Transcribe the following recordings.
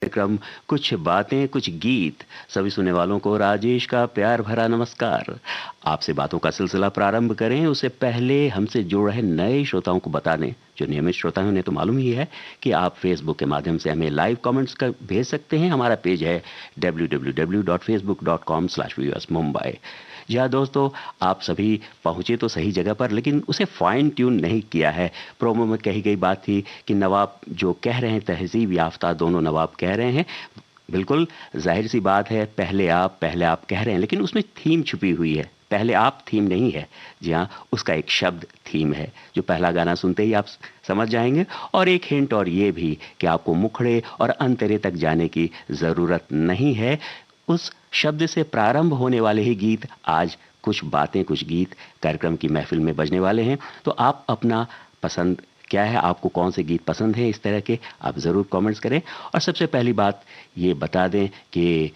कार्यक्रम कुछ बातें कुछ गीत। सभी सुनने वालों को राजेश का प्यार भरा नमस्कार। आपसे बातों का सिलसिला प्रारंभ करें उससे पहले हमसे जुड़ रहे नए श्रोताओं को बता दें, जो नियमित श्रोता हैं उन्हें तो मालूम ही है कि आप फेसबुक के माध्यम से हमें लाइव कमेंट्स कर भेज सकते हैं। हमारा पेज है www.facebook.com/VOSmumbai। जी हाँ दोस्तों, आप सभी पहुंचे तो सही जगह पर, लेकिन उसे फाइन ट्यून नहीं किया है। प्रोमो में कही गई बात थी कि नवाब जो कह रहे हैं, तहजीब याफ्ता दोनों नवाब कह रहे हैं। बिल्कुल जाहिर सी बात है, पहले आप कह रहे हैं, लेकिन उसमें थीम छुपी हुई है। पहले आप थीम नहीं है, जी हाँ, उसका एक शब्द थीम है, जो पहला गाना सुनते ही आप समझ जाएंगे। और एक हिंट और ये भी कि आपको मुखड़े और अंतरे तक जाने की ज़रूरत नहीं है। उस शब्द से प्रारंभ होने वाले ही गीत आज कुछ बातें कुछ गीत कार्यक्रम की महफिल में बजने वाले हैं। तो आप अपना पसंद क्या है, आपको कौन से गीत पसंद है, इस तरह के आप ज़रूर कमेंट्स करें। और सबसे पहली बात ये बता दें कि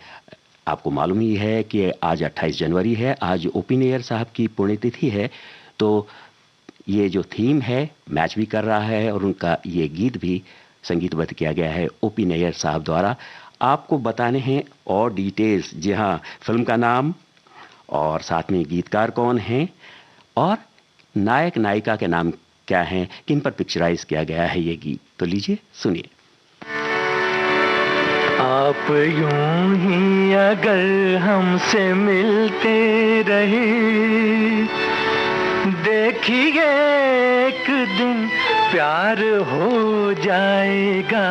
आपको मालूम ही है कि आज 28 जनवरी है, आज ओपी नैयर साहब की पुण्यतिथि है। तो ये जो थीम है मैच भी कर रहा है और उनका ये गीत भी संगीतबद्ध किया गया है ओपी नैयर साहब द्वारा। आपको बताने हैं और डिटेल्स, जी हाँ, फिल्म का नाम और साथ में गीतकार कौन हैं और नायक नायिका के नाम क्या हैं, किन पर पिक्चराइज किया गया है ये गीत। तो लीजिए सुनिए। आप यूं ही अगर हमसे मिलते रहे, देखिए एक दिन प्यार हो जाएगा।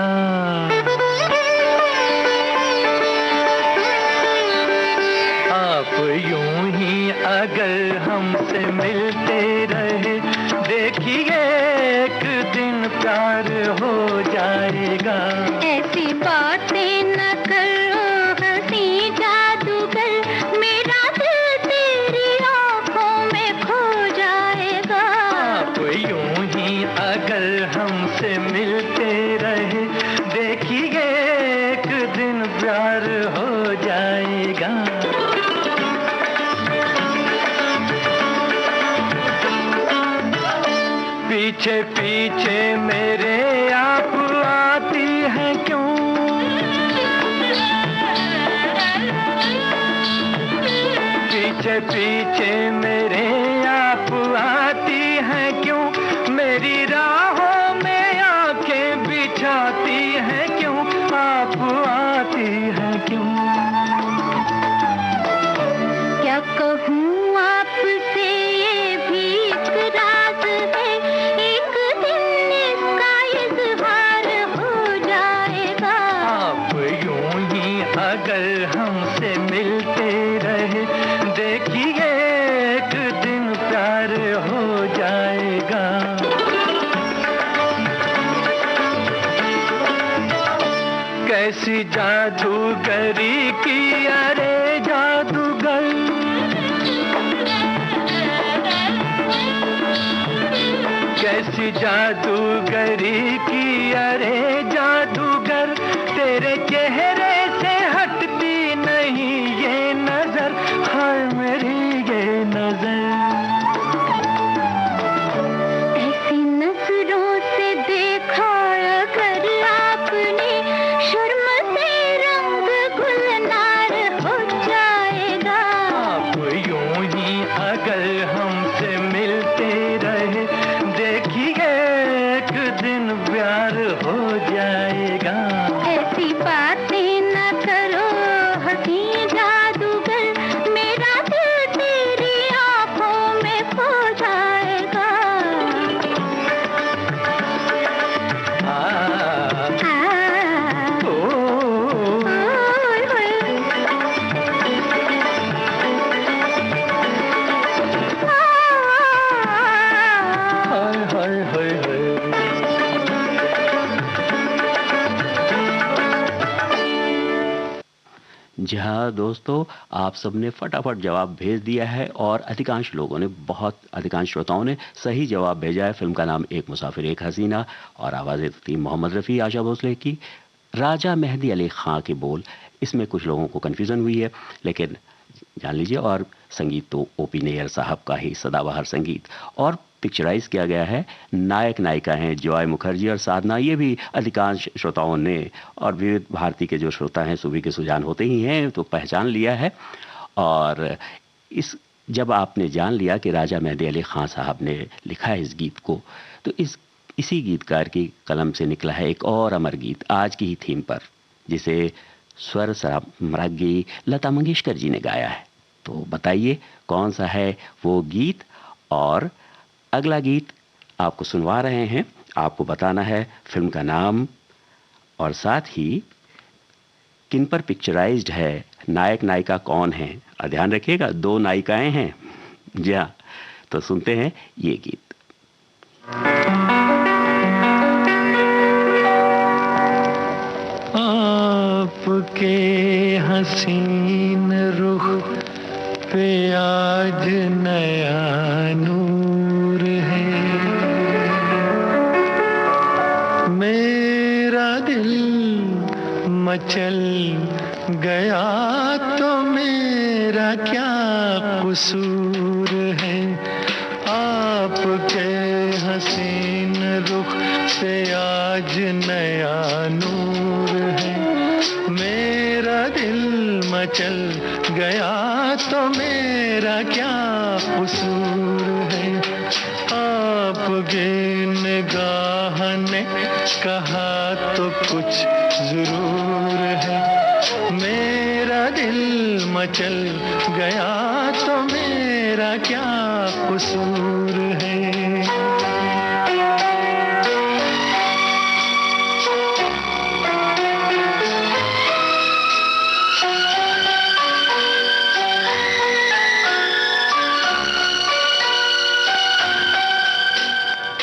आप यूं ही अगर हमसे मिलते रहे, देखिए एक दिन प्यार हो जाएगा। ऐसी बातें न करो हंसी जादूगर, मेरा दिल तेरी आंखों में खो जाएगा। आप यूं ही अगर हमसे मिलते रहे, देखिए एक दिन प्यार हो जाएगा। पीछे पीछे मेरे आप आती हैं क्यों? पीछे पीछे मेरे आप आती हैं क्यों? मेरी राहों में आंखें बिछाती हैं क्यों? आप आती हैं क्यों? क्या कहूँ आपसे, ये भी एक राज है, एक दिन इसका इज़हार हो जाएगा। आप यूं ही अगर हमसे मिलते रहे, देखिए एक दिन प्यार हो जाएगा। कैसी जादूगरी की अरे जादूगर, कैसी जादूगरी की अरे जादूगर, तेरे चेहरे से हटती नहीं ये नजर, हाय मेरी ये नजर। ऐसी नजरों से देखा अगर आपने, शर्म से रंग गुलनार हो जाएगा। आप यूं ही अगर हमसे मिलते रहे, देखिए एक दिन प्यार हो जाएगा। ऐसी बातें न करो हंसी जादूगर, मेरा दिल तेरी आंखों में खो जाएगा। आ, ओ, हाय हाय हाय हाय। जी हाँ दोस्तों, आप सबने फटाफट जवाब भेज दिया है और अधिकांश लोगों ने, अधिकांश श्रोताओं ने सही जवाब भेजा है। फिल्म का नाम एक मुसाफिर एक हसीना और आवाज़ें थी मोहम्मद रफ़ी, आशा भोसले की, राजा मेहदी अली खां के बोल। इसमें कुछ लोगों को कन्फ्यूज़न हुई है, लेकिन जान लीजिए। और संगीत तो ओपी नैयर साहब का ही सदाबहार संगीत। और पिक्चराइज किया गया है। नायक नायिका हैं जॉय मुखर्जी और साधना। ये भी अधिकांश श्रोताओं ने और विविध भारती के जो श्रोता हैं, सुबह के सुजान होते ही हैं, तो पहचान लिया है। और इस जब आपने जान लिया कि राजा मेहंदी अली खां साहब ने लिखा है इस गीत को, तो इसी गीतकार की कलम से निकला है एक और अमर गीत आज की ही थीम पर, जिसे स्वर साम्राज्ञी लता मंगेशकर जी ने गाया है। तो बताइए कौन सा है वो गीत। और अगला गीत आपको सुनवा रहे हैं, आपको बताना है फिल्म का नाम और साथ ही किन पर पिक्चराइज्ड है, नायक नायिका कौन है। और ध्यान रखिएगा 2 नायिकाएं हैं। जी हाँ, तो सुनते हैं ये गीत। आपके हसीन रुख पे आज नया नूर है, मेरा दिल मचल गया तो मेरा क्या कसूर है। आपके हसीन रुख पे आज नया नूर है, मेरा दिल मचल गया तो मेरा क्या कसूर है। आपकी निगाह ने कहा तो कुछ जरूर है, मेरा दिल मचल गया तो मेरा क्या कसूर है।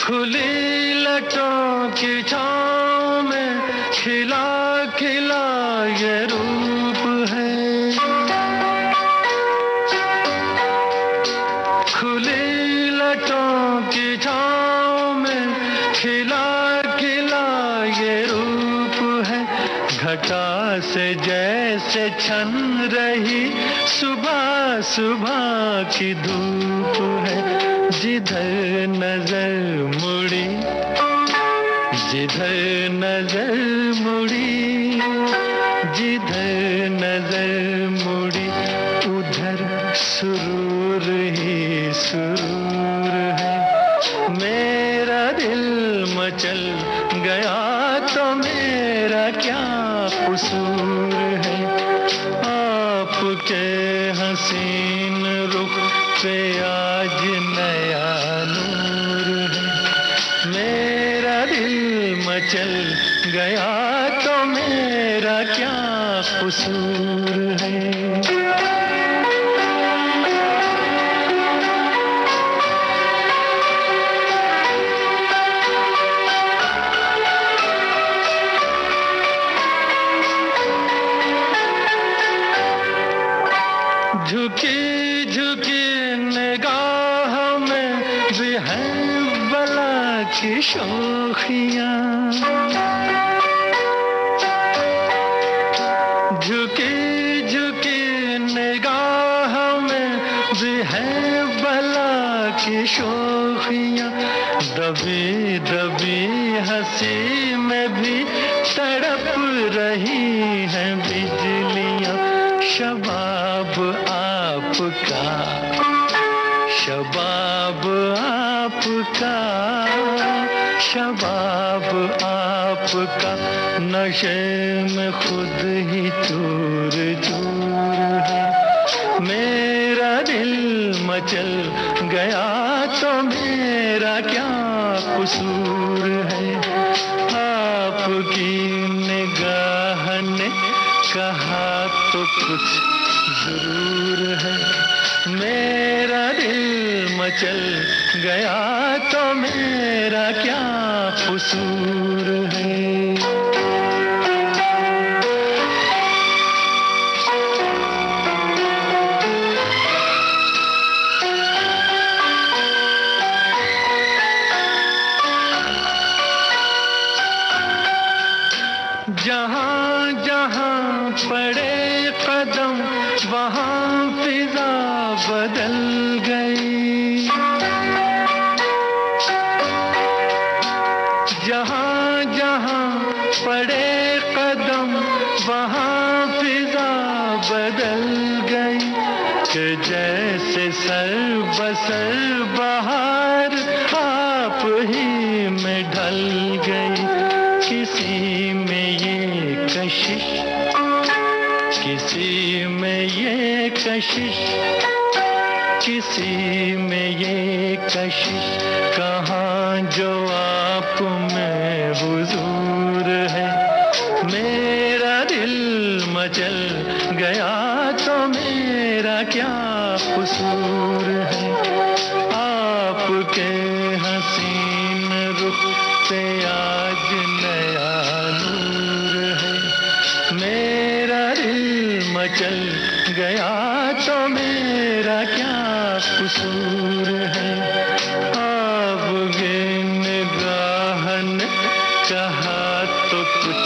खुली लटों की छाँव में खिला खिला ये रूप है, खुली लटों की छाँव में खिला खिला ये रूप है। घटा से जैसे छन रही सुबह सुबह की धूप है। जिधर नजर मुड़ी, जिधर नजर मुड़ी, जिधर नजर मुड़ी, उधर सुरूर ही सुरूर है। मेरा दिल मचल गया तो मेरा क्या कसूर है। आपके हसीन रुख पे आज नया नूर है, मेरा दिल मचल गया तो मेरा क्या कसूर है। झुकी झुकी निगाह में भी है बला की शोखियाँ, झुकी झुकी निगाह में भी है बला की शोखियाँ। दबी दबी हंसी में भी तड़प रही हैं बिजलियाँ। शबाब आपका, शबाब आपका, शबाब आपका नशे में खुद ही चूर चूर है। मेरा दिल मचल गया तो मेरा क्या कसूर है। आपकी निगाह ने कहा तो कुछ जरूर है, मेरा दिल मचल गया तो मेरा क्या कसूर है। जहाँ जहाँ पड़े कदम वहाँ फिजा बदल गई। बदल गई कि जैसे सर बसर बहार आप ही में ढल गई। किसी में ये कशिश, किसी में ये कशिश, किसी में ये कशिश, कहाँ जो आप में हुजूर है। मेरा दिल मचल गया तो मेरा क्या कसूर है। आपके हसीन रुख पे आज नया नूर है। मेरा दिल मचल गया तो मेरा क्या कसूर है। आपके निगाह ने कहा तो कुछ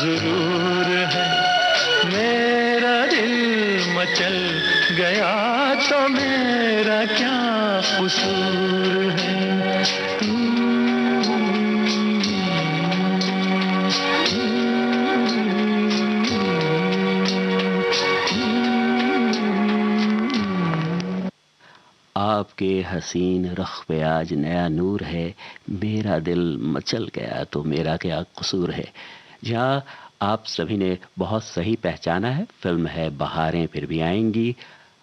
जरूर है। मेरा दिल मचल गया तो मेरा क्या कसूर है। आपके हसीन रख पे आज नया नूर है, मेरा दिल मचल गया तो मेरा क्या कसूर है। जहाँ आप सभी ने बहुत सही पहचाना है, फिल्म है बहारें फिर भी आएंगी।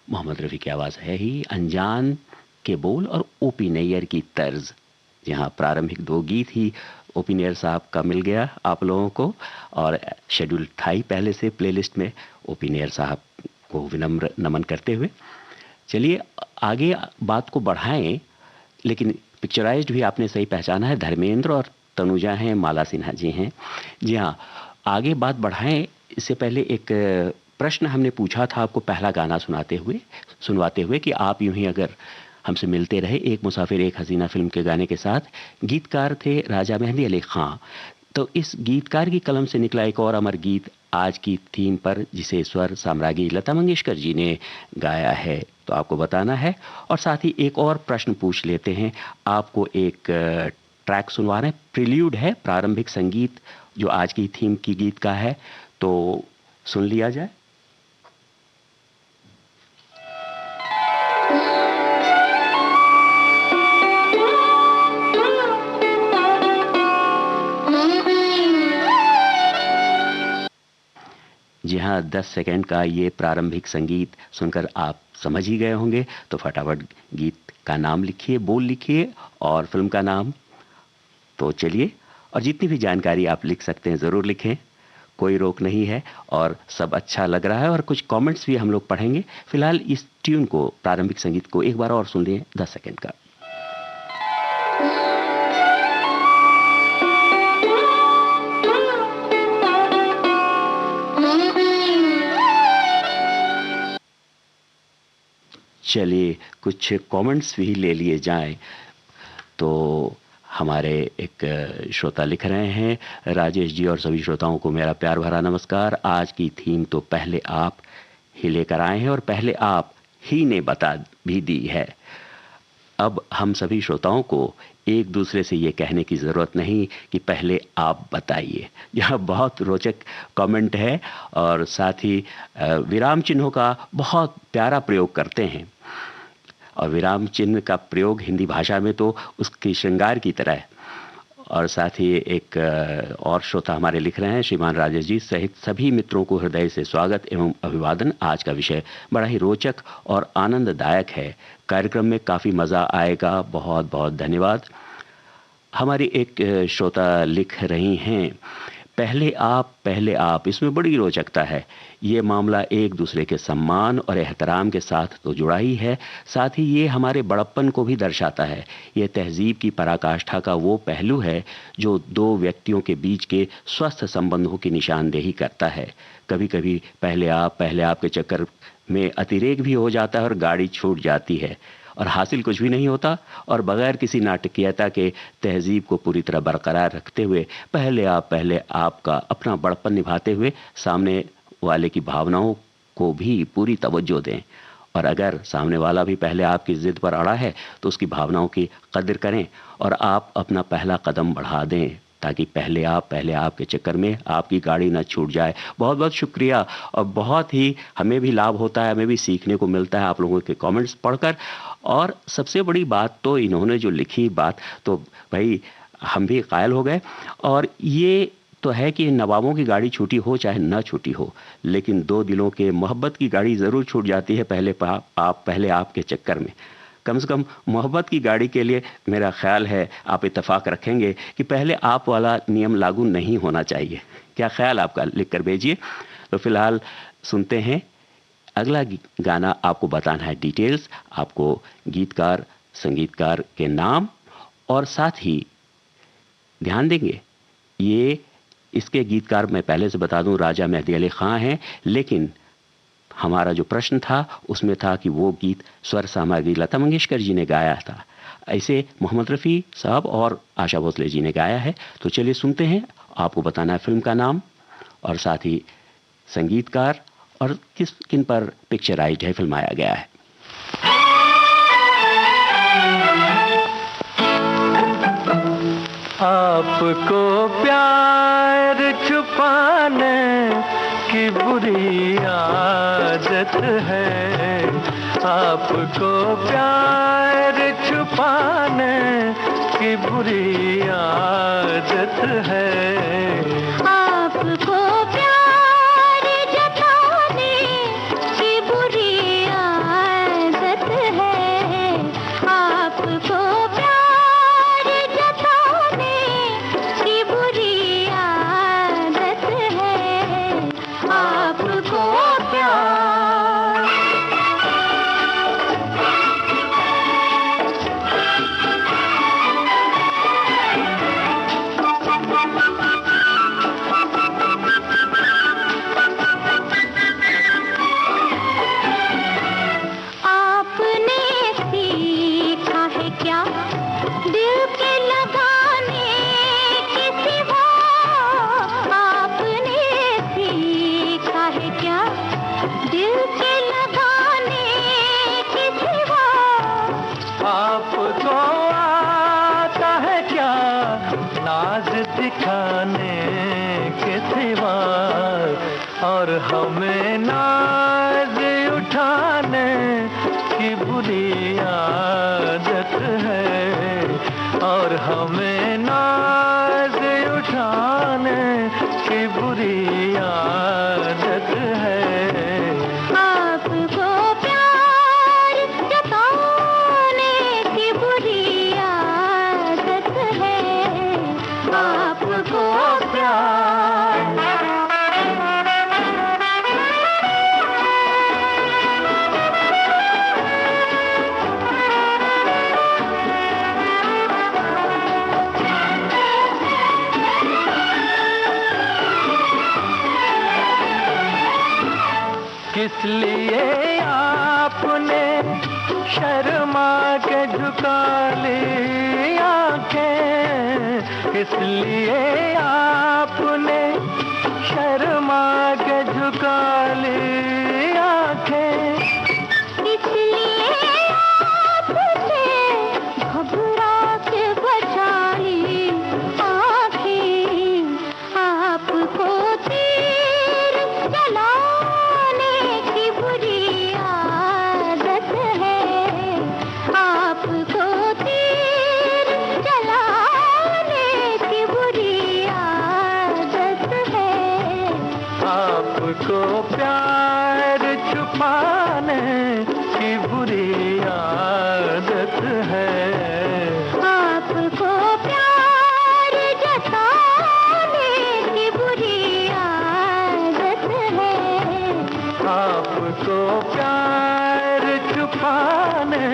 मोहम्मद रफ़ी की आवाज़ है ही, अनजान के बोल और ओपी नैयर की तर्ज। जहाँ प्रारंभिक दो गीत ही ओपी नैयर साहब का मिल गया आप लोगों को, और शेड्यूल था ही पहले से प्लेलिस्ट में ओपी नैयर साहब को विनम्र नमन करते हुए। चलिए आगे बात को बढ़ाएं, लेकिन पिक्चराइज्ड भी आपने सही पहचाना है, धर्मेंद्र और तनुजा हैं, माला सिन्हा जी हैं। जी हाँ, आगे बात बढ़ाएं इससे पहले एक प्रश्न हमने पूछा था आपको पहला गाना सुनवाते हुए कि आप यूं ही अगर हमसे मिलते रहे। एक मुसाफिर एक हसीना फिल्म के गाने के साथ गीतकार थे राजा मेहंदी अली खां। तो इस गीतकार की कलम से निकला एक और अमर गीत आज की थीम पर, जिसे स्वर साम्राज्ञी लता मंगेशकर जी ने गाया है, तो आपको बताना है। और साथ ही एक और प्रश्न पूछ लेते हैं, आपको एक ट्रैक सुनवा रहे हैं, प्रिल्यूड है, प्रारंभिक संगीत जो आज की थीम की गीत का है, तो सुन लिया जाए। जी हाँ, 10 सेकंड का ये प्रारंभिक संगीत सुनकर आप समझ ही गए होंगे, तो फटाफट गीत का नाम लिखिए, बोल लिखिए और फिल्म का नाम। तो चलिए, और जितनी भी जानकारी आप लिख सकते हैं ज़रूर लिखें, कोई रोक नहीं है, और सब अच्छा लग रहा है। और कुछ कमेंट्स भी हम लोग पढ़ेंगे। फिलहाल इस ट्यून को, प्रारंभिक संगीत को एक बार और सुन लें, 10 सेकंड का। चलिए कुछ कमेंट्स भी ले लिए जाएं। तो हमारे एक श्रोता लिख रहे हैं, राजेश जी और सभी श्रोताओं को मेरा प्यार भरा नमस्कार। आज की थीम तो पहले आप ही लेकर आए हैं और पहले आप ही ने बता भी दी है। अब हम सभी श्रोताओं को एक दूसरे से ये कहने की ज़रूरत नहीं कि पहले आप बताइए। यह बहुत रोचक कमेंट है, और साथ ही विराम चिन्हों का बहुत प्यारा प्रयोग करते हैं। और विराम चिन्ह का प्रयोग हिंदी भाषा में तो उसकी श्रृंगार की तरह है। और साथ ही एक और श्रोता हमारे लिख रहे हैं, श्रीमान राजेश जी सहित सभी मित्रों को हृदय से स्वागत एवं अभिवादन। आज का विषय बड़ा ही रोचक और आनंददायक है, कार्यक्रम में काफ़ी मज़ा आएगा, बहुत बहुत धन्यवाद। हमारी एक श्रोता लिख रही हैं, पहले आप, इसमें बड़ी रोचकता है। ये मामला एक दूसरे के सम्मान और एहतराम के साथ तो जुड़ा ही है, साथ ही ये हमारे बड़प्पन को भी दर्शाता है। ये तहजीब की पराकाष्ठा का वो पहलू है जो दो व्यक्तियों के बीच के स्वस्थ संबंधों की निशानदेही करता है। कभी कभी पहले आप के चक्कर में अतिरेक भी हो जाता है और गाड़ी छूट जाती है और हासिल कुछ भी नहीं होता। और बगैर किसी नाटकीयता के तहजीब को पूरी तरह बरकरार रखते हुए पहले आप का अपना बड़पन निभाते हुए सामने वाले की भावनाओं को भी पूरी तवज्जो दें। और अगर सामने वाला भी पहले आपकी ज़िद पर अड़ा है तो उसकी भावनाओं की कदर करें और आप अपना पहला कदम बढ़ा दें। ताकि पहले आप के चक्कर में आपकी गाड़ी ना छूट जाए। बहुत बहुत शुक्रिया, और बहुत ही हमें भी लाभ होता है, हमें भी सीखने को मिलता है आप लोगों के कमेंट्स पढ़कर। और सबसे बड़ी बात तो इन्होंने जो लिखी बात, तो भाई हम भी कायल हो गए। और ये तो है कि नवाबों की गाड़ी छूटी हो चाहे ना छूटी हो, लेकिन दो दिलों के मोहब्बत की गाड़ी ज़रूर छूट जाती है पहले आपके चक्कर में। कम से कम मोहब्बत की गाड़ी के लिए मेरा ख्याल है आप इत्तेफाक रखेंगे कि पहले आप वाला नियम लागू नहीं होना चाहिए। क्या ख्याल आपका, लिख कर भेजिए। तो फिलहाल सुनते हैं अगला गाना। आपको बताना है डिटेल्स, आपको गीतकार संगीतकार के नाम, और साथ ही ध्यान देंगे ये इसके गीतकार मैं पहले से बता दूं राजा मेहदी अली खां हैं, लेकिन हमारा जो प्रश्न था उसमें था कि वो गीत स्वर सामग्री लता मंगेशकर जी ने गाया था। ऐसे मोहम्मद रफ़ी साहब और आशा भोसले जी ने गाया है। तो चलिए सुनते हैं। आपको बताना है फिल्म का नाम और साथ ही संगीतकार और किन पर पिक्चराइज्ड है, फिल्माया गया है। आपको प्यार छुपाने की बुरी आदत है, आपको प्यार छुपाने की बुरी आदत है, आपको प्यार जताने की बुरी आदत है, आपको प्यार जताने की बुरी आदत है, आपको प्यार। दिखाने के सिवा और हमें नाज उठाने की बुरी आदत है, और हमें नाज उठाने की बुरी आदत है, आपको प्यार जताने की बुरी आदत है, आपको प्यार। किस लिए आपने शर्मा के झुका ली आंखें, किस लिए आपने शर्मा के झुका ली आंखें, इसलिए आपसे घबरा के बचा ली आँखें, आपको तीर चलाने की बुरी आदत है, आपको तीर चलाने की बुरी आदत है, आपको प्यार छुपाने की बुरी आदत है, आपको प्यार जताने की बुरी आदत है, आपको प्यार छुपाने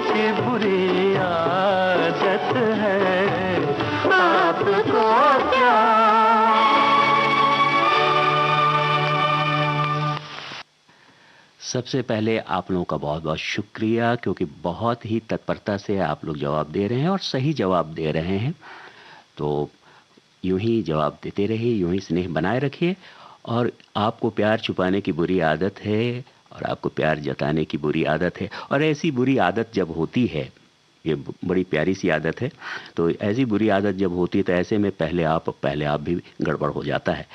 की बुरी आदत है, आपको प्यार। सबसे पहले आप लोगों का बहुत बहुत शुक्रिया, क्योंकि बहुत ही तत्परता से आप लोग जवाब दे रहे हैं और सही जवाब दे रहे हैं। तो यूं ही जवाब देते रहिए, यूं ही स्नेह बनाए रखिए। और आपको प्यार छुपाने की बुरी आदत है और आपको प्यार जताने की बुरी आदत है। और ऐसी बुरी आदत जब होती है ये बड़ी प्यारी सी आदत है। तो ऐसी बुरी आदत जब होती है तो ऐसे में पहले आप भी गड़बड़ हो जाता है।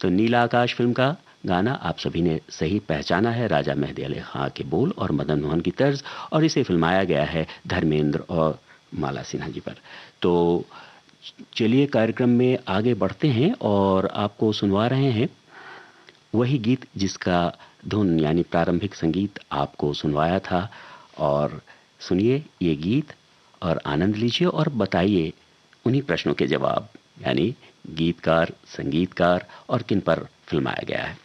तो नीला आकाश फिल्म का गाना आप सभी ने सही पहचाना है, राजा मेहदी अली खां के बोल और मदन मोहन की तर्ज, और इसे फिल्माया गया है धर्मेंद्र और माला सिन्हा जी पर। तो चलिए कार्यक्रम में आगे बढ़ते हैं और आपको सुनवा रहे हैं वही गीत जिसका धुन यानी प्रारंभिक संगीत आपको सुनवाया था। और सुनिए ये गीत और आनंद लीजिए और बताइए उन्हीं प्रश्नों के जवाब, यानी गीतकार, संगीतकार और किन पर फिल्माया गया है।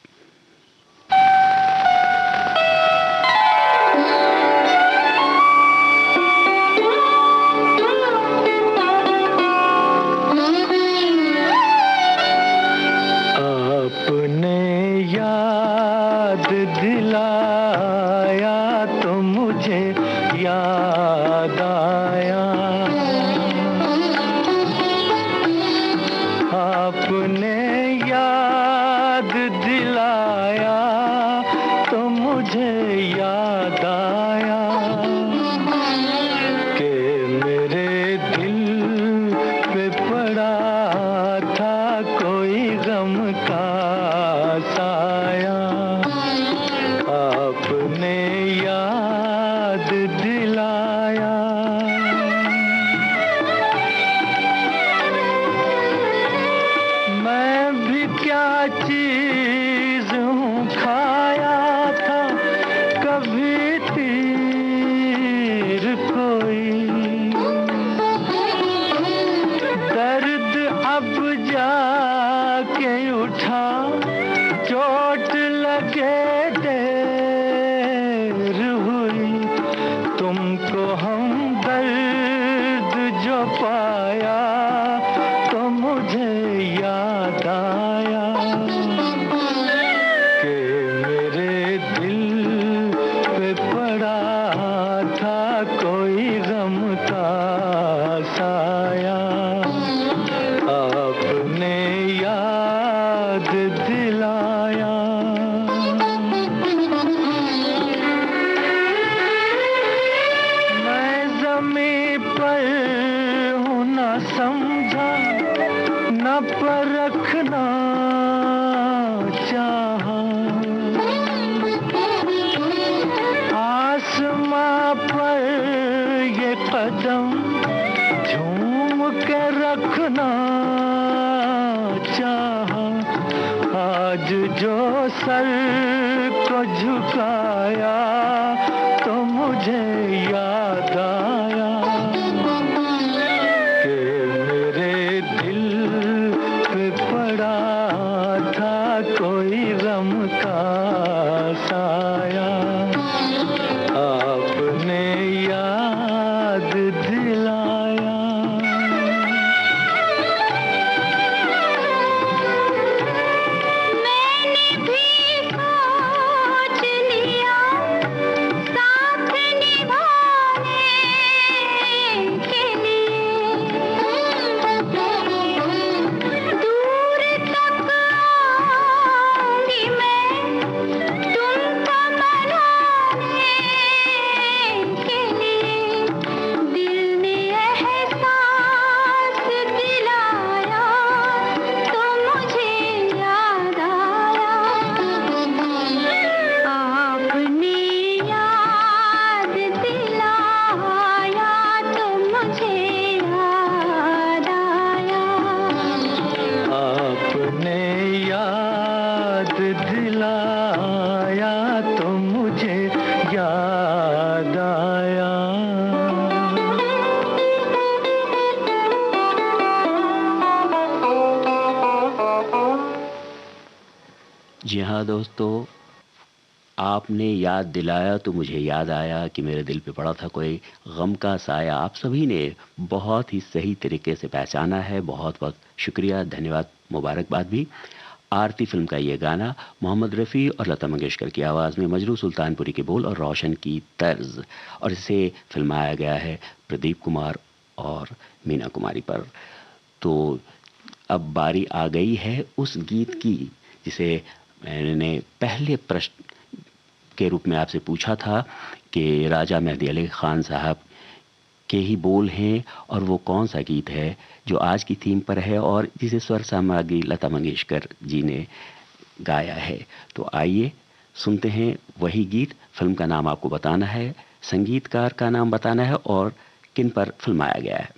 जी हाँ दोस्तों, आपने याद दिलाया तो मुझे याद आया कि मेरे दिल पे पड़ा था कोई गम का साया। आप सभी ने बहुत ही सही तरीके से पहचाना है। बहुत बहुत शुक्रिया, धन्यवाद, मुबारकबाद भी। आरती फिल्म का ये गाना मोहम्मद रफ़ी और लता मंगेशकर की आवाज़ में, मजरू सुल्तानपुरी के बोल और रोशन की तर्ज, और इसे फिल्माया गया है प्रदीप कुमार और मीना कुमारी पर। तो अब बारी आ गई है उस गीत की जिसे मैंने पहले प्रश्न के रूप में आपसे पूछा था कि राजा मेहदी अली खान साहब के ही बोल हैं और वो कौन सा गीत है जो आज की थीम पर है और जिसे स्वर सामग्री लता मंगेशकर जी ने गाया है। तो आइए सुनते हैं वही गीत। फिल्म का नाम आपको बताना है, संगीतकार का नाम बताना है और किन पर फिल्माया गया है।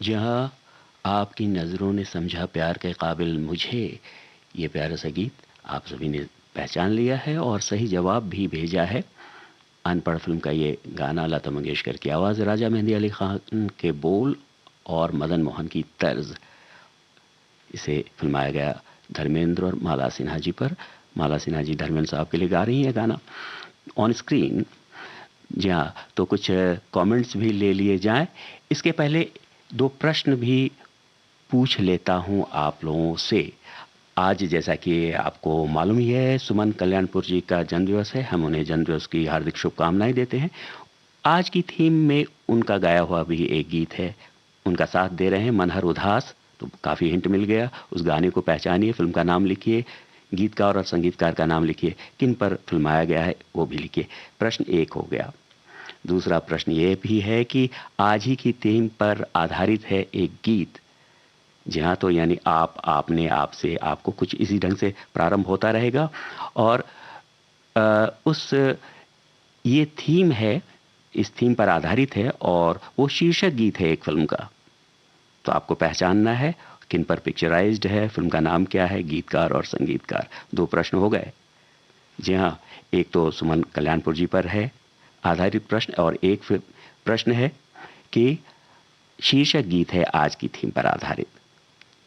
जहाँ आपकी नज़रों ने समझा प्यार के काबिल मुझे, ये प्यारा सा गीत आप सभी ने पहचान लिया है और सही जवाब भी भेजा है। अनपढ़ फिल्म का ये गाना, लता मंगेशकर की आवाज़, राजा मेहंदी अली खान के बोल और मदन मोहन की तर्ज। इसे फिल्माया गया धर्मेंद्र और माला सिन्हा जी पर। माला सिन्हा जी धर्मेंद्र साहब के लिए गा रही हैं गाना ऑन स्क्रीन। जी हाँ, तो कुछ कमेंट्स भी ले लिए जाएं। इसके पहले दो प्रश्न भी पूछ लेता हूं आप लोगों से। आज जैसा कि आपको मालूम ही है, सुमन कल्याणपुर जी का जन्मदिवस है। हम उन्हें जन्मदिवस की हार्दिक शुभकामनाएं देते हैं। आज की थीम में उनका गाया हुआ भी एक गीत है, उनका साथ दे रहे हैं मनहर उदास तो काफ़ी हिंट मिल गया। उस गाने को पहचानिए, फिल्म का नाम लिखिए, गीतकार और संगीतकार का नाम लिखिए, किन पर फिल्माया गया है वो भी लिखिए। प्रश्न 1 हो गया। दूसरा प्रश्न ये भी है कि आज ही की थीम पर आधारित है एक गीत। जी हाँ, तो यानी आप, आपने, आपसे, आपको कुछ इसी ढंग से प्रारंभ होता रहेगा। और ये थीम है, इस थीम पर आधारित है और वो शीर्षक गीत है एक फिल्म का। तो आपको पहचानना है किन पर पिक्चराइज्ड है, फिल्म का नाम क्या है, गीतकार और संगीतकार। 2 प्रश्न हो गए। जी हाँ, एक तो सुमन कल्याणपुर जी पर है आधारित प्रश्न, और एक फिर प्रश्न है कि शीर्षक गीत है आज की थीम पर आधारित।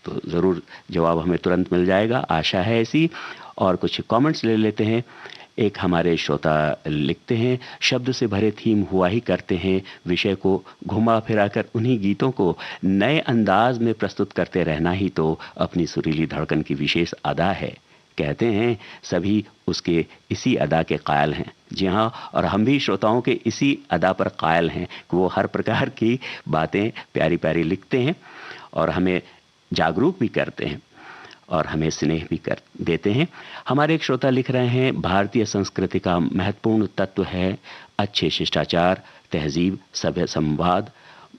तो ज़रूर जवाब हमें तुरंत मिल जाएगा, आशा है ऐसी। और कुछ कमेंट्स ले लेते हैं। एक हमारे श्रोता लिखते हैं, शब्द से भरे थीम हुआ ही करते हैं, विषय को घुमा फिराकर उन्हीं गीतों को नए अंदाज में प्रस्तुत करते रहना ही तो अपनी सुरीली धड़कन की विशेष अदा है। कहते हैं सभी उसके इसी अदा के कायल हैं। जी हाँ, और हम भी श्रोताओं के इसी अदा पर कायल हैं कि वो हर प्रकार की बातें प्यारी प्यारी लिखते हैं और हमें जागरूक भी करते हैं और हमें स्नेह भी कर देते हैं। हमारे एक श्रोता लिख रहे हैं, भारतीय संस्कृति का महत्वपूर्ण तत्व है अच्छे शिष्टाचार, तहजीब, सभ्य संवाद,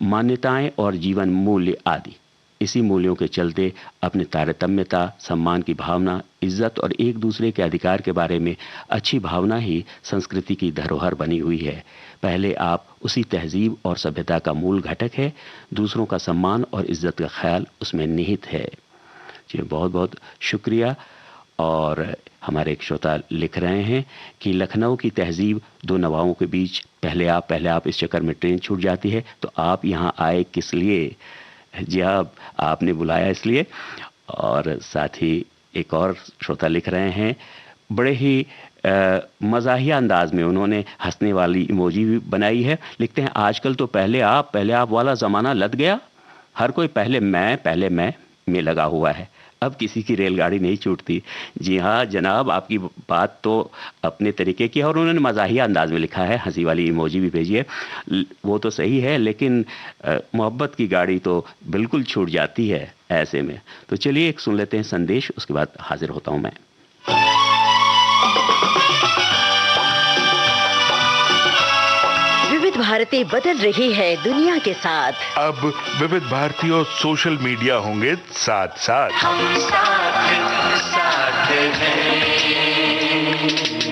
मान्यताएं और जीवन मूल्य आदि। इसी मूल्यों के चलते अपने तारतम्यता, सम्मान की भावना, इज्जत और एक दूसरे के अधिकार के बारे में अच्छी भावना ही संस्कृति की धरोहर बनी हुई है। पहले आप उसी तहजीब और सभ्यता का मूल घटक है, दूसरों का सम्मान और इज्जत का ख्याल उसमें निहित है। जी बहुत बहुत शुक्रिया। और हमारे एक श्रोता लिख रहे हैं कि लखनऊ की तहजीब 2 नवाबों के बीच, पहले आप इस चक्कर में ट्रेन छूट जाती है, तो आप यहाँ आए किस लिए? जी हाँ, आपने बुलाया इसलिए। और साथ ही एक और श्रोता लिख रहे हैं, बड़े ही मज़ाहिया अंदाज में उन्होंने हंसने वाली इमोजी भी बनाई है। लिखते हैं, आजकल तो पहले आप वाला ज़माना लद गया, हर कोई पहले मैं में लगा हुआ है, अब किसी की रेलगाड़ी नहीं छूटती। जी हाँ जनाब, आपकी बात तो अपने तरीके की है। और उन्होंने मज़ाहिया अंदाज में लिखा है, हंसी वाली इमोजी भी भेजी है। वो तो सही है, लेकिन मोहब्बत की गाड़ी तो बिल्कुल छूट जाती है ऐसे में। तो चलिए एक सुन लेते हैं संदेश, उसके बाद हाजिर होता हूँ मैं। विविध भारती बदल रही है दुनिया के साथ। अब विविध भारती और सोशल मीडिया होंगे साथ साथ। हम साथ हैं।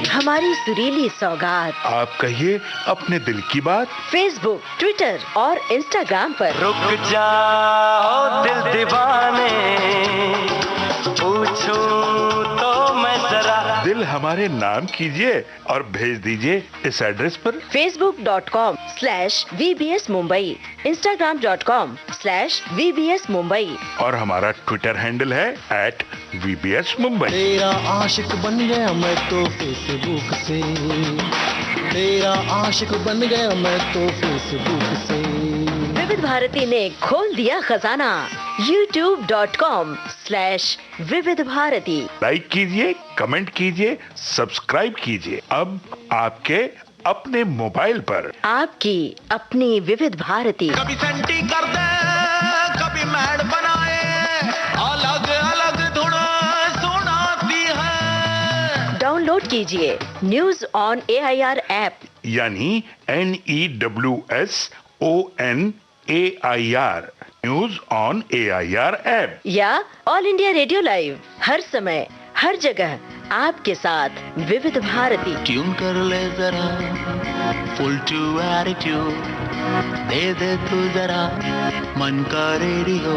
हमारी सुरीली सौगात आप कहिए अपने दिल की बात। फेसबुक, ट्विटर और इंस्टाग्राम पर। रुक जाओ दिल दीवाने, पूछूं तो मैं जरा। दिल हमारे नाम कीजिए और भेज दीजिए इस एड्रेस पर। facebook.com/VBS Mumbai, Instagram.com/VBS Mumbai और हमारा ट्विटर हैंडल है @VBS Mumbai। तेरा आशिक बन गया मैं तो फेसबुक से, तेरा आशिक बन गया मैं तो फेसबुक से। विविध भारती ने खोल दिया खजाना, youtube.com/विविध भारती। लाइक कीजिए, कमेंट कीजिए, सब्सक्राइब कीजिए। अब आपके अपने मोबाइल पर आपकी अपनी विविध भारती। कभी सेंटी कर दे, कभी मैड बनाए, अलग अलग धुन सुनाती है। डाउनलोड कीजिए न्यूज ऑन AIR ऐप, यानी NEWSONAIR, news on AIR app. या ऑल इंडिया रेडियो लाइव, हर समय हर जगह आपके साथ विविध भारती। ट्यून कर ले जरा, फुल टू एटीट्यूड दे दे तू जरा, मन का रेडियो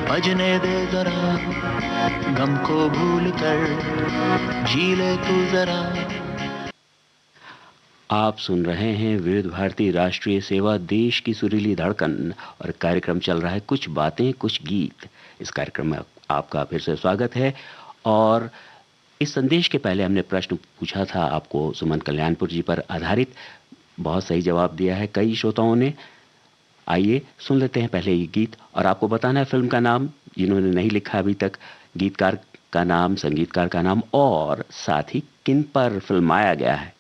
बजने दे जरा, गम को भूल कर जी ले तू जरा। आप सुन रहे हैं विविध भारती राष्ट्रीय सेवा, देश की सुरीली धड़कन, और कार्यक्रम चल रहा है कुछ बातें कुछ गीत। इस कार्यक्रम में आपका फिर से स्वागत है। और इस संदेश के पहले हमने प्रश्न पूछा था आपको सुमन कल्याणपुर जी पर आधारित, बहुत सही जवाब दिया है कई श्रोताओं ने। आइए सुन लेते हैं पहले ये गीत, और आपको बताना है फिल्म का नाम, जिन्होंने नहीं लिखा अभी तक, गीतकार का नाम, संगीतकार का नाम और साथ ही किन पर फिल्माया गया है।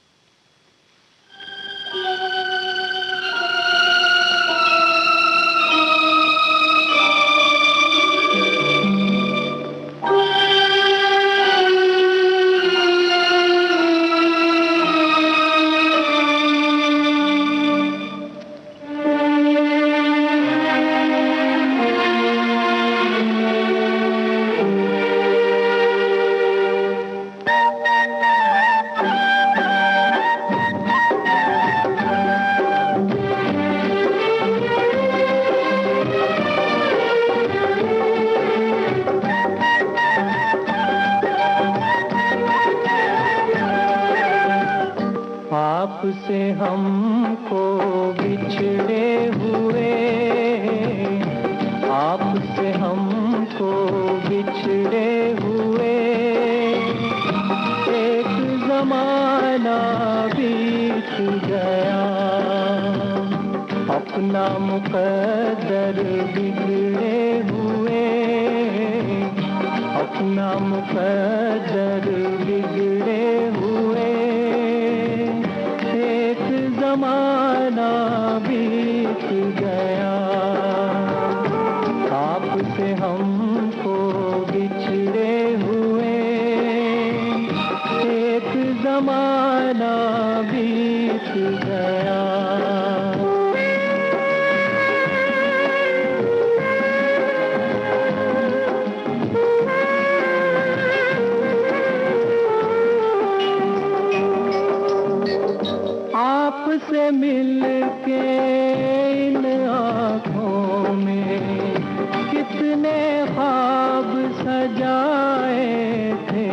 मुकद्दर बिगड़े हुए, अपना मुकद्दर बिगड़े हुए। एक जमाना बीत गया, आपसे हमको बिछड़े हुए। एक जमाना बीत गया। आपसे मिलके इन आँखों में कितने ख्वाब सजाए थे।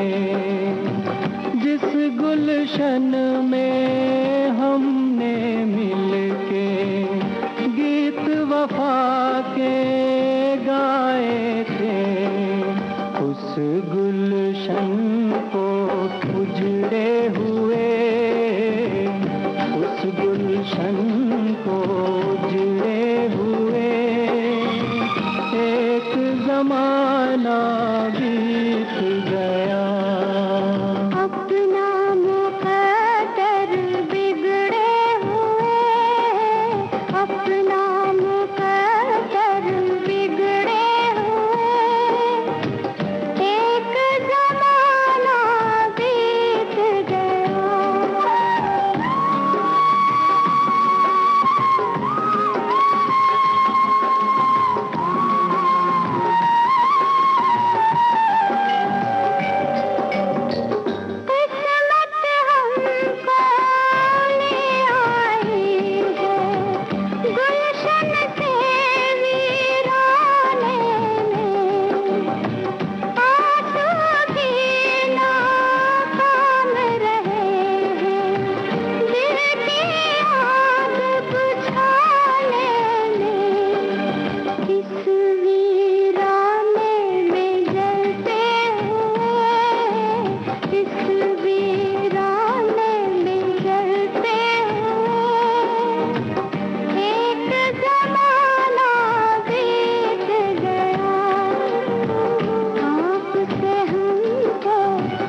जिस गुलशन में हमने मिलके गीत वफा के गाए थे, उस गुलशन को उजड़े हुए, उस गुलशन को उजड़े हुए। एक जमाना बीत गया। अपना मुकद्दर बिगड़े हुए, अपना मुकद्दर बिगड़े हुए। एक जमाना बीत गया। किस्मत हमको ले आई है गुलशन से वीराने में। आंसू भी नाकाम रहे हैं दिल की आग बुझाने में। इस वीराने में जलते हुए, इस वीराने में जलते हुए। एक जमाना बीत गया, आपसे हमको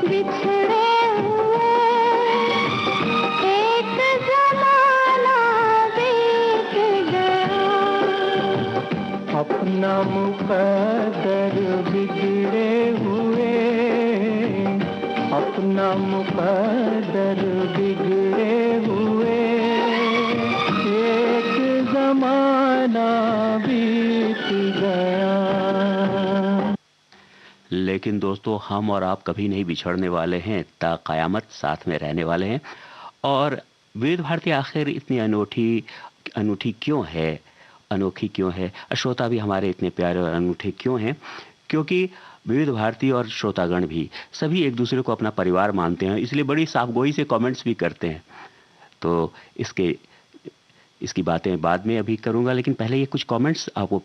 बिछड़े हुए। एक जमाना बीत गया। अपना मुकद्दर बिगड़े हुए, अपना मुकद्दर बिगड़े हुए। एक जमाना बीत गया। लेकिन दोस्तों, हम और आप कभी नहीं बिछड़ने वाले हैं, ता क़यामत साथ में रहने वाले हैं। और विविध भारती आखिर इतनी अनूठी क्यों है, अनोखी क्यों है? श्रोता भी हमारे इतने प्यारे और अनूठे क्यों हैं? क्योंकि विविध भारती और श्रोतागण भी सभी एक दूसरे को अपना परिवार मानते हैं, इसलिए बड़ी साफगोई से कमेंट्स भी करते हैं। तो इसकी बातें बाद में अभी करूंगा, लेकिन पहले ये कुछ कमेंट्स आपको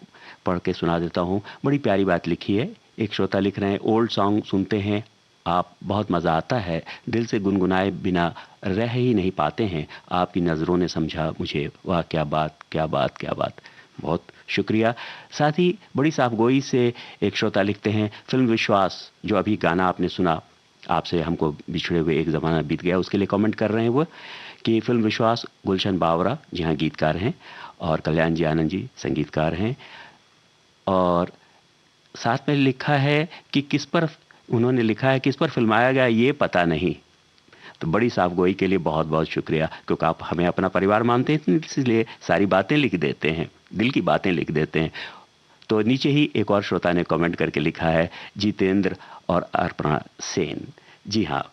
पढ़ के सुना देता हूँ। बड़ी प्यारी बात लिखी है। एक श्रोता लिख रहे हैं, ओल्ड सॉन्ग सुनते हैं आप, बहुत मज़ा आता है, दिल से गुनगुनाए बिना रह ही नहीं पाते हैं, आपकी नज़रों ने समझा मुझे, वाह क्या बात क्या बात क्या बात। बहुत शुक्रिया। साथ ही बड़ी साफगोई से एक श्रोता लिखते हैं, फिल्म विश्वास जो अभी गाना आपने सुना, आपसे हमको बिछड़े हुए एक ज़माना बीत गया, उसके लिए कमेंट कर रहे हैं वो कि फिल्म विश्वास गुलशन बावरा जी हाँ गीतकार हैं, और कल्याण जी आनंद जी संगीतकार हैं। और साथ में लिखा है कि किस पर उन्होंने लिखा है, किस पर फिल्माया गया ये पता नहीं। तो बड़ी साफगोई के लिए बहुत बहुत शुक्रिया, क्योंकि आप हमें अपना परिवार मानते हैं, इसलिए सारी बातें लिख देते हैं, दिल की बातें लिख देते हैं। तो नीचे ही एक और श्रोता ने कमेंट करके लिखा है, जितेंद्र और अर्पणा सेन। जी हाँ,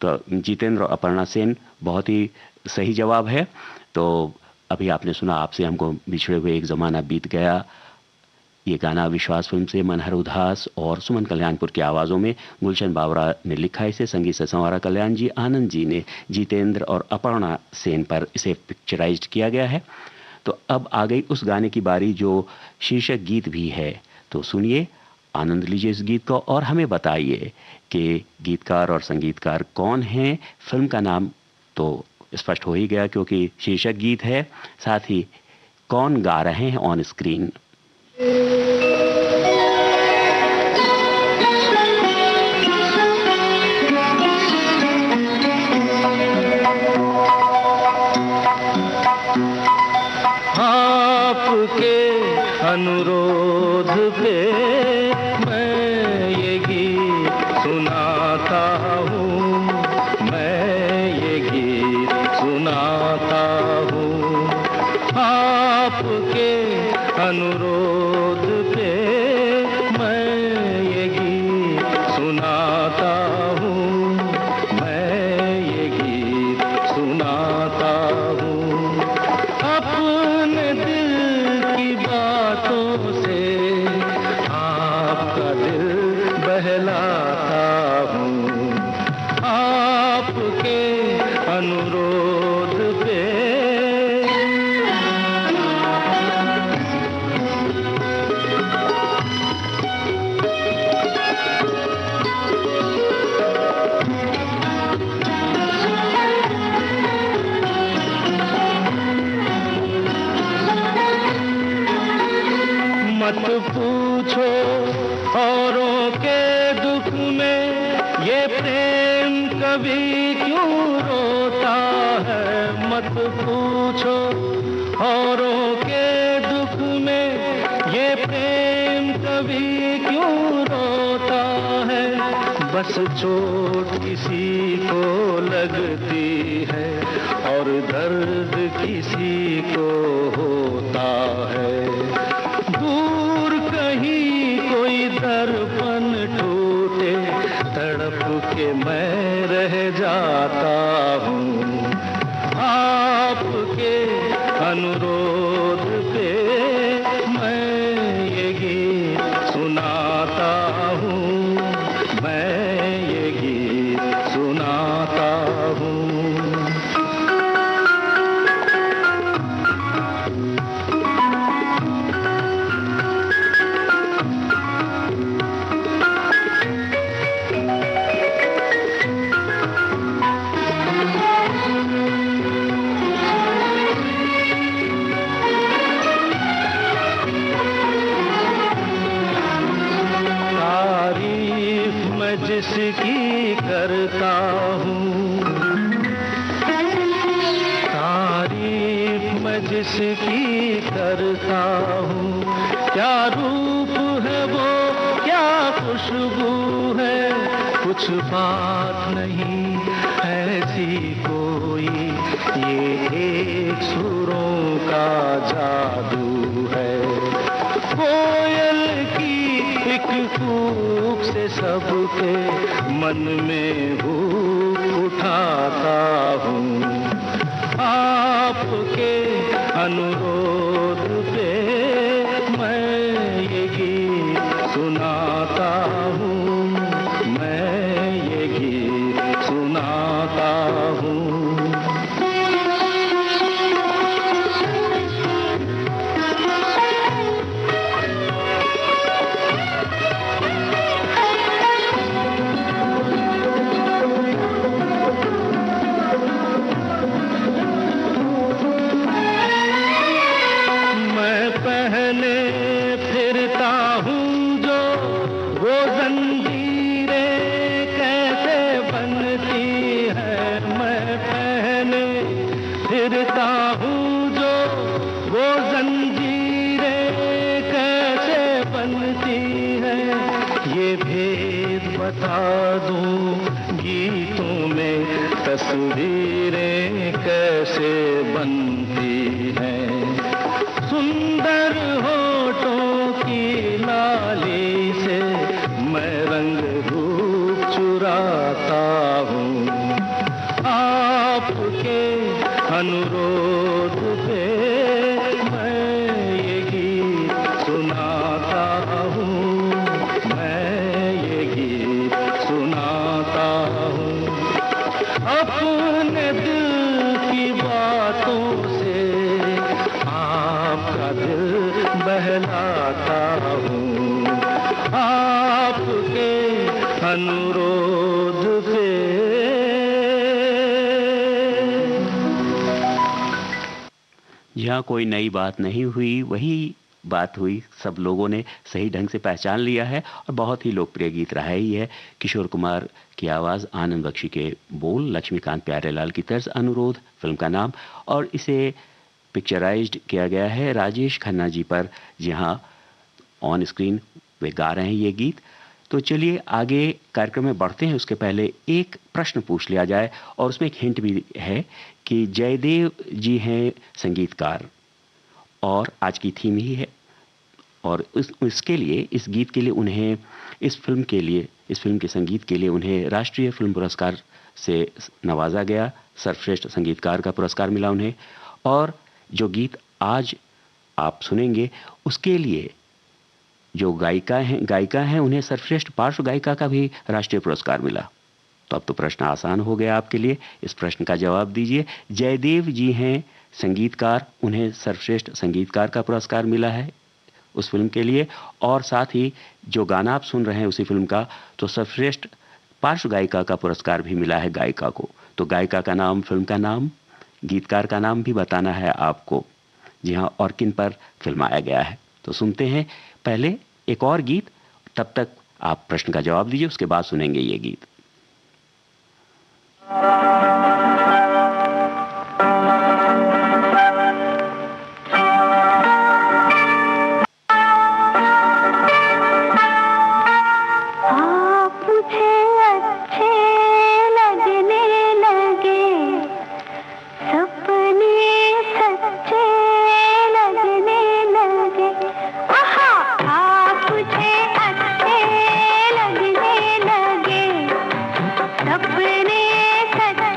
तो जितेंद्र और अपर्णा सेन बहुत ही सही जवाब है। तो अभी आपने सुना, आपसे हमको बिछड़े हुए एक ज़माना बीत गया, ये गाना विश्वास फिल्म से मनहर उदास और सुमन कल्याणपुर की आवाज़ों में गुलशन बावरा ने लिखा। इसे संगीत से संवारा कल्याण जी आनंद जी ने जितेंद्र और अपर्णा सेन पर इसे पिक्चराइज्ड किया गया है। तो अब आ गई उस गाने की बारी जो शीर्षक गीत भी है। तो सुनिए, आनंद लीजिए इस गीत को और हमें बताइए कि गीतकार और संगीतकार कौन हैं। फिल्म का नाम तो स्पष्ट हो ही गया क्योंकि शीर्षक गीत है, साथ ही कौन गा रहे हैं ऑन स्क्रीन। आपके अनुरोध पे मैं ये गीत सुनाता हूँ, मैं ये गीत सुनाता हूँ। आपके अनुरोध पे मैं ये गीत सुनाता हूँ, मैं ये गीत सुनाता हूँ। अपने दिल की बातों से आपका दिल बहलाता हूँ। आपके अनुरोध पे मत पूछो औरों के दुख में ये प्रेम कभी क्यों रोता है। मत पूछो औरों के दुख में ये प्रेम कभी क्यों रोता है। बस चोट किसी को लगती है और दर्द किसी को होता है। दूर कहीं कोई दर्पण टूटे तड़प के मैं रह जाता हूँ। आपके अनुरोध पे मैं ये गीत सुनाता हूँ, मैं ये गीत सुनाता हूँ। जिसकी करता हूँ तारीफ मैं जिसकी करता हूँ। क्या रूप है वो, क्या खुशबू है, कुछ बात नहीं ऐसी कोई। ये एक सुरों का जादू है। कोयल की एक कूक से सबके मन में भूख उठाता हूँ। आपके अनुरोध पे मैं ये गीत सुनाता हूँ, मैं ये गीत सुनाता हूँ। बता दूं गीतों में तस्वीरें कैसे बनती हैं। सुंदर होठों की लाली से मैं रंग रूप चुराता हूँ। आपके अनुरोध पे मैं ये गीत सुनाता हूँ, मैं ये गीत सुनाता हूँ। अपने दिल की बातों से आपका दिल बहलाता हूँ। आपके अनुरोध पे हाँ, कोई नई बात नहीं हुई, वही बात हुई, सब लोगों ने सही ढंग से पहचान लिया है और बहुत ही लोकप्रिय गीत रहा ही है। किशोर कुमार की आवाज़, आनंद बख्शी के बोल, लक्ष्मीकांत प्यारेलाल की तर्ज, अनुरोध फिल्म का नाम, और इसे पिक्चराइज्ड किया गया है राजेश खन्ना जी पर। जी हाँ, ऑन स्क्रीन वे गा रहे हैं ये गीत। तो चलिए आगे कार्यक्रम में बढ़ते हैं, उसके पहले एक प्रश्न पूछ लिया जाए, और उसमें एक हिंट भी है कि जयदेव जी हैं संगीतकार और आज की थीम ही है, और इसके लिए, इस गीत के लिए उन्हें, इस फिल्म के लिए, इस फिल्म के संगीत के लिए उन्हें राष्ट्रीय फिल्म पुरस्कार से नवाजा गया, सर्वश्रेष्ठ संगीतकार का पुरस्कार मिला उन्हें। और जो गीत आज आप सुनेंगे उसके लिए जो गायिका हैं उन्हें सर्वश्रेष्ठ पार्श्व गायिका का भी राष्ट्रीय पुरस्कार मिला। तो अब तो प्रश्न आसान हो गया आपके लिए, इस प्रश्न का जवाब दीजिए। जयदेव जी हैं संगीतकार, उन्हें सर्वश्रेष्ठ संगीतकार का पुरस्कार मिला है उस फिल्म के लिए, और साथ ही जो गाना आप सुन रहे हैं उसी फिल्म का, तो सर्वश्रेष्ठ पार्श्व गायिका का पुरस्कार भी मिला है गायिका को। तो गायिका का नाम, फिल्म का नाम, गीतकार का नाम भी बताना है आपको। जी हाँ, और किन पर फिल्माया गया है। तो सुनते हैं पहले एक और गीत, तब तक आप प्रश्न का जवाब दीजिए, उसके बाद सुनेंगे ये गीत। सपने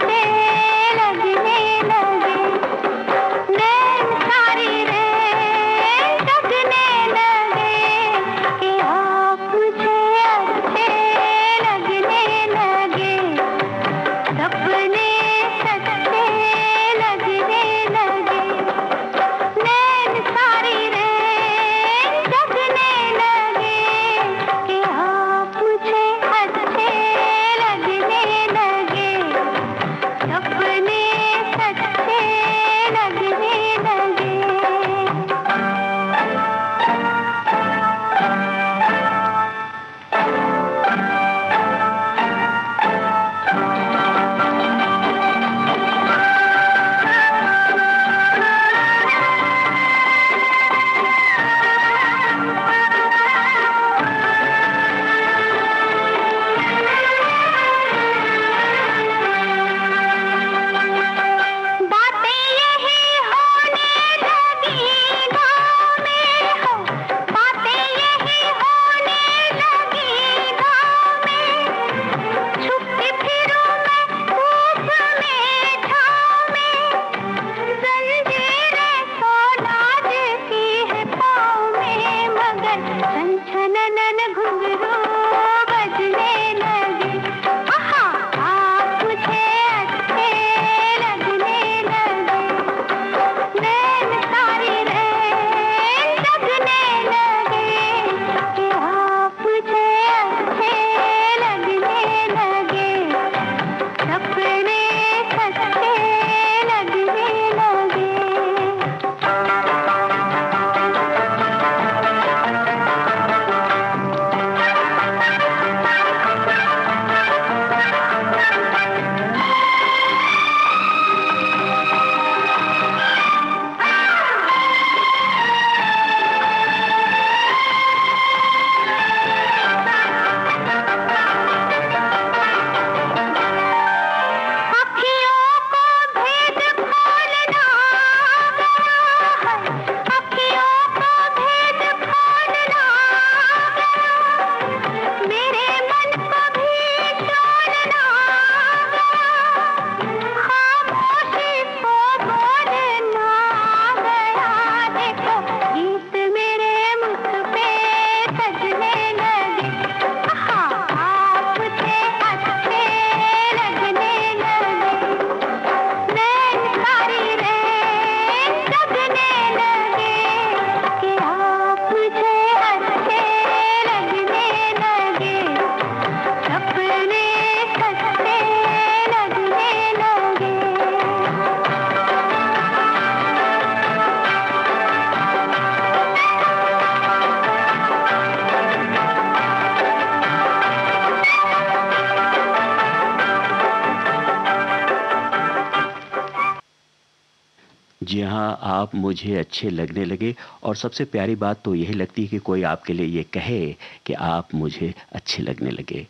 जी हाँ, आप मुझे अच्छे लगने लगे। और सबसे प्यारी बात तो यही लगती है कि कोई आपके लिए ये कहे कि आप मुझे अच्छे लगने लगे।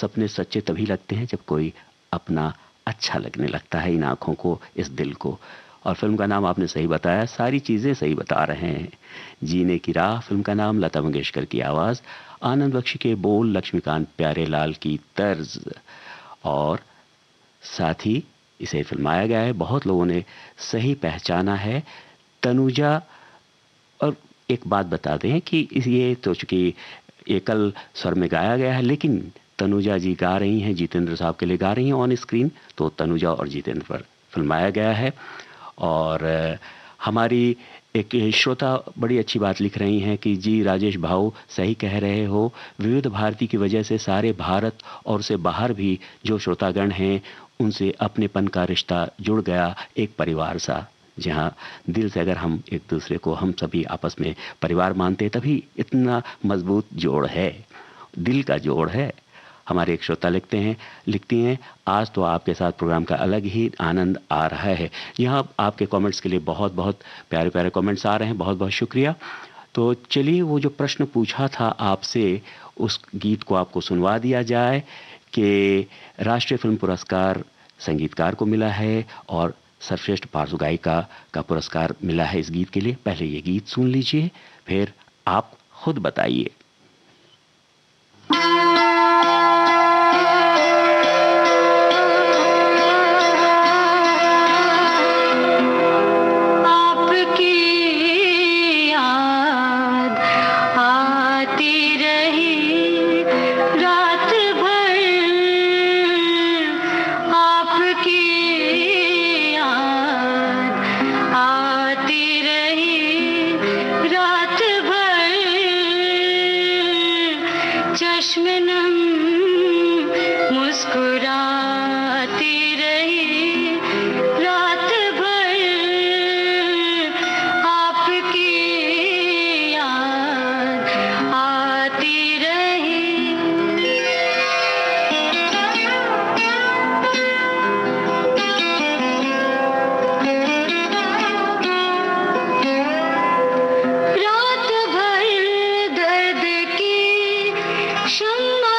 सपने सच्चे तभी लगते हैं जब कोई अपना अच्छा लगने लगता है इन आँखों को, इस दिल को। और फिल्म का नाम आपने सही बताया, सारी चीज़ें सही बता रहे हैं। जीने की राह फिल्म का नाम, लता मंगेशकर की आवाज़, आनंद बख्शी के बोल, लक्ष्मीकांत प्यारेलाल की तर्ज, और साथ ही इसे फिल्माया गया है। बहुत लोगों ने सही पहचाना है, तनुजा। और एक बात बता दें कि ये तो चूंकि एकल स्वर में गाया गया है, लेकिन तनुजा जी गा रही हैं, जितेंद्र साहब के लिए गा रही हैं ऑन स्क्रीन, तो तनुजा और जितेंद्र पर फिल्माया गया है। और हमारी एक श्रोता बड़ी अच्छी बात लिख रही हैं कि जी राजेश भाऊ सही कह रहे हो, विविध भारती की वजह से सारे भारत और उससे बाहर भी जो श्रोतागण हैं उनसे अपनेपन का रिश्ता जुड़ गया, एक परिवार सा। जहाँ दिल से अगर हम एक दूसरे को, हम सभी आपस में परिवार मानते हैं, तभी इतना मजबूत जोड़ है, दिल का जोड़ है। हमारे एक श्रोता लिखती हैं, आज तो आपके साथ प्रोग्राम का अलग ही आनंद आ रहा है। यहाँ आपके कमेंट्स के लिए बहुत बहुत प्यारे प्यारे कमेंट्स आ रहे हैं, बहुत बहुत शुक्रिया। तो चलिए वो जो प्रश्न पूछा था आपसे, उस गीत को आपको सुनवा दिया जाए कि राष्ट्रीय फिल्म पुरस्कार संगीतकार को मिला है और सर्वश्रेष्ठ पार्श्व गायिका का पुरस्कार मिला है इस गीत के लिए। पहले ये गीत सुन लीजिए, फिर आप खुद बताइए। रात भर दर्द की शम्मा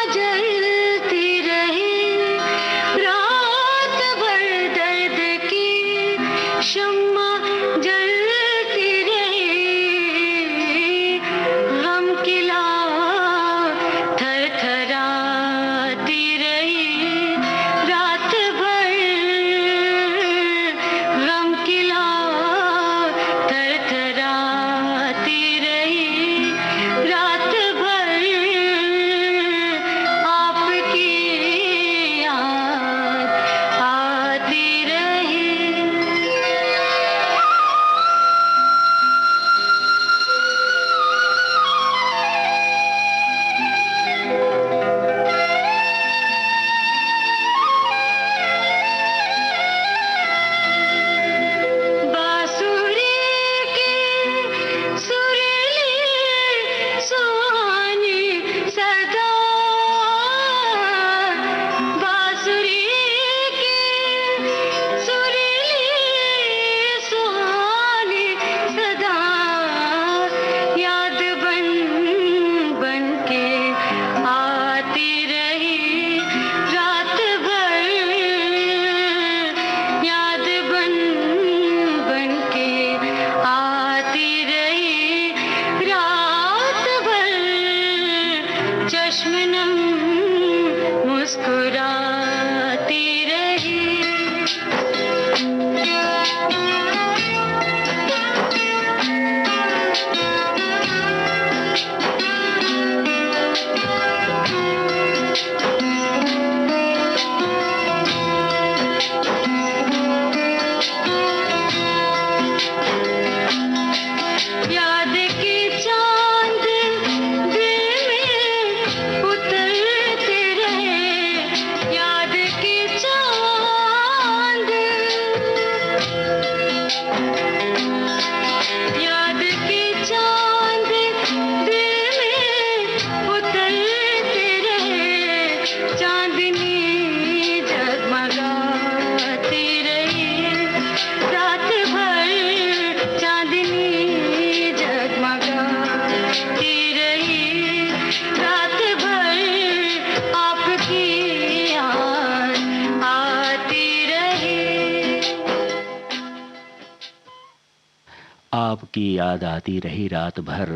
आपकी याद आती रही रात भर,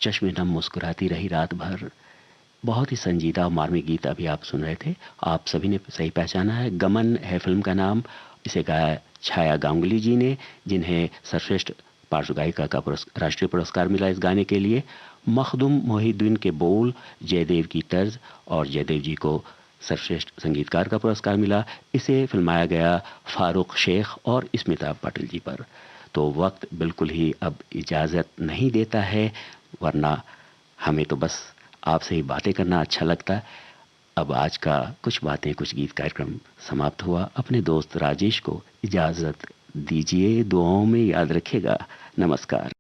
चश्मे नम मुस्कुराती रही रात भर। बहुत ही संजीदा और मार्मिक गीत अभी आप सुन रहे थे। आप सभी ने सही पहचाना है, गमन है फिल्म का नाम। इसे गाया छाया गांगुली जी ने, जिन्हें सर्वश्रेष्ठ पार्श्व गायिका का राष्ट्रीय पुरस्कार मिला इस गाने के लिए। मखदूम मोहिउद्दीन के बोल, जयदेव की तर्ज और जयदेव जी को सर्वश्रेष्ठ संगीतकार का पुरस्कार मिला। इसे फिल्माया गया फारूक शेख और स्मिता पाटिल जी पर। तो वक्त बिल्कुल ही अब इजाज़त नहीं देता है, वरना हमें तो बस आपसे ही बातें करना अच्छा लगता है। अब आज का कुछ बातें कुछ गीत कार्यक्रम समाप्त हुआ। अपने दोस्त राजेश को इजाज़त दीजिए, दुआओं में याद रखिएगा। नमस्कार।